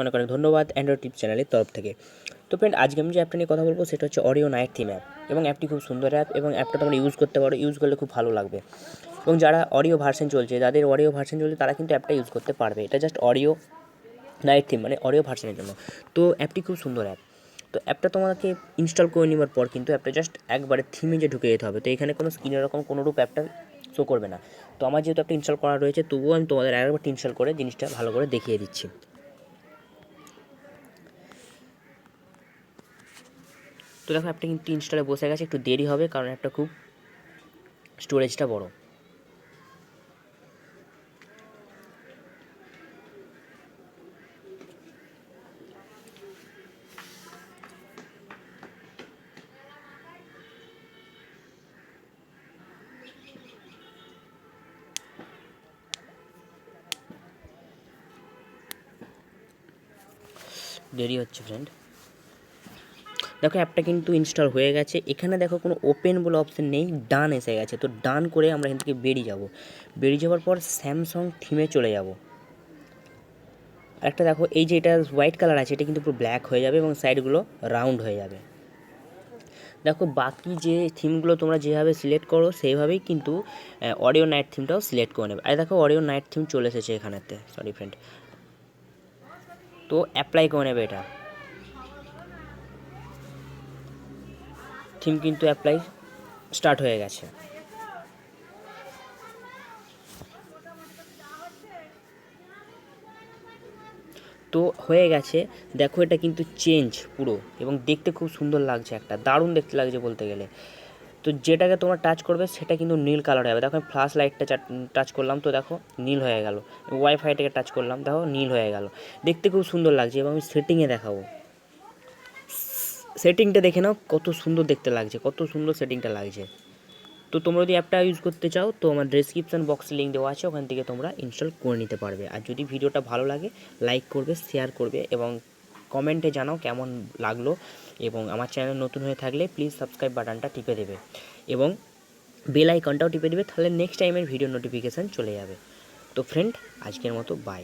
অনেক অনেক ধন্যবাদ অ্যান্ড্রয়েড টিপস চ্যানেলের তরফ থেকে। তো ফ্রেন্ড, আজকে আমি যে অ্যাপটা নিয়ে কথা বলবো সেটা হচ্ছে অরিও নাইট থিম অ্যাপ, এবং অ্যাপটি খুব সুন্দর অ্যাপ এবং অ্যাপটা তোমরা ইউজ করতে পারো, ইউজ করলে খুব ভালো লাগবে। এবং যারা অরিও ভার্সন চলছে, যাদের অরিও ভার্সন চলছে তারা কিন্তু অ্যাপটা ইউজ করতে পারবে। এটা জাস্ট অরিও নাইট থিম মানে অরিও ভার্সনের জন্য। তো অ্যাপটি খুব সুন্দর অ্যাপ। তো অ্যাপটা তোমাকে ইনস্টল করে নেওয়ার পর কিন্তু অ্যাপটা জাস্ট একবারে থিমে যে ঢুকে যেতে হবে। তো এখানে কোনো স্ক্রিনের এরকম কোনোরূপ অ্যাপটা শো করবে না। তো আমার যেহেতু অ্যাপটা ইনস্টল করা রয়েছে, তবুও আমি তোমাদের আরেকবার ইনস্টল করে জিনিসটা ভালো করে দেখিয়ে দিচ্ছি। তো দেখো, অ্যাপটা কিন্তু ইনস্টলে বসে গেছে, একটু দেরি হবে কারণ অ্যাপটা খুব স্টোরেজটা বড়। দেরি হচ্ছে ফ্রেন্ড। দেখো, অ্যাপটা কিন্তু ইনস্টল হয়ে গেছে। এখানে দেখো কোনো ওপেন বলে অপশান নেই, ডান এসে গেছে। তো ডান করে আমরা এখান থেকে বেরিয়ে যাব। বেরিয়ে যাওয়ার পর স্যামসাং থিমে চলে যাব। একটা দেখো, এই যে এটা হোয়াইট কালার আছে, এটা কিন্তু পুরো ব্ল্যাক হয়ে যাবে এবং সাইডগুলো রাউন্ড হয়ে যাবে। দেখো, বাকি যে থিমগুলো তোমরা যেভাবে সিলেক্ট করো সেইভাবেই কিন্তু অরিও নাইট থিমটাও সিলেক্ট করে নেবে। আর দেখো, অরিও নাইট থিম চলে এসেছে এখানেতে, সরি ফ্রেন্ড। তো অ্যাপ্লাই করে নেবে এটা। থিম কিন্তু অ্যাপ্লাই স্টার্ট হয়ে গেছে। তো হয়ে গেছে। দেখো, এটা কিন্তু চেঞ্জ পুরো, এবং দেখতে খুব সুন্দর লাগছে, একটা দারুণ দেখতে লাগছে বলতে গেলে। তো যেটাকে তোমরা টাচ করবে সেটা কিন্তু নীল কালার হবে। দেখো, আমি ফ্ল্যাশ লাইটটা টাচ করলাম, তো দেখো নীল হয়ে গেল। ওয়াইফাইটাকে টাচ করলাম, দেখো নীল হয়ে গেল। দেখতে খুব সুন্দর লাগছে। এবং আমি সেটিংয়ে দেখাবো, সেটিংটা দেখে নাও কত সুন্দর দেখতে লাগছে, কত সুন্দর সেটিংটা লাগছে। তো তোমরা যদি অ্যাপটা ইউজ করতে চাও তো আমার ডেসক্রিপশন বক্সে লিঙ্ক দেওয়া আছে, ওখান থেকে তোমরা ইনস্টল করে নিতে পারবে। আর যদি ভিডিওটা ভালো লাগে লাইক করবে, শেয়ার করবে এবং কমেন্টে জানাও কেমন লাগলো। এবং আমার চ্যানেল নতুন হয়ে থাকলে প্লিজ সাবস্ক্রাইব বাটনটা টিপে দেবে এবং বেল আইকনটাও টিপে দেবে, তাহলে নেক্সট টাইমের ভিডিও নোটিফিকেশান চলে যাবে। তো ফ্রেন্ড, আজকের মতো বাই।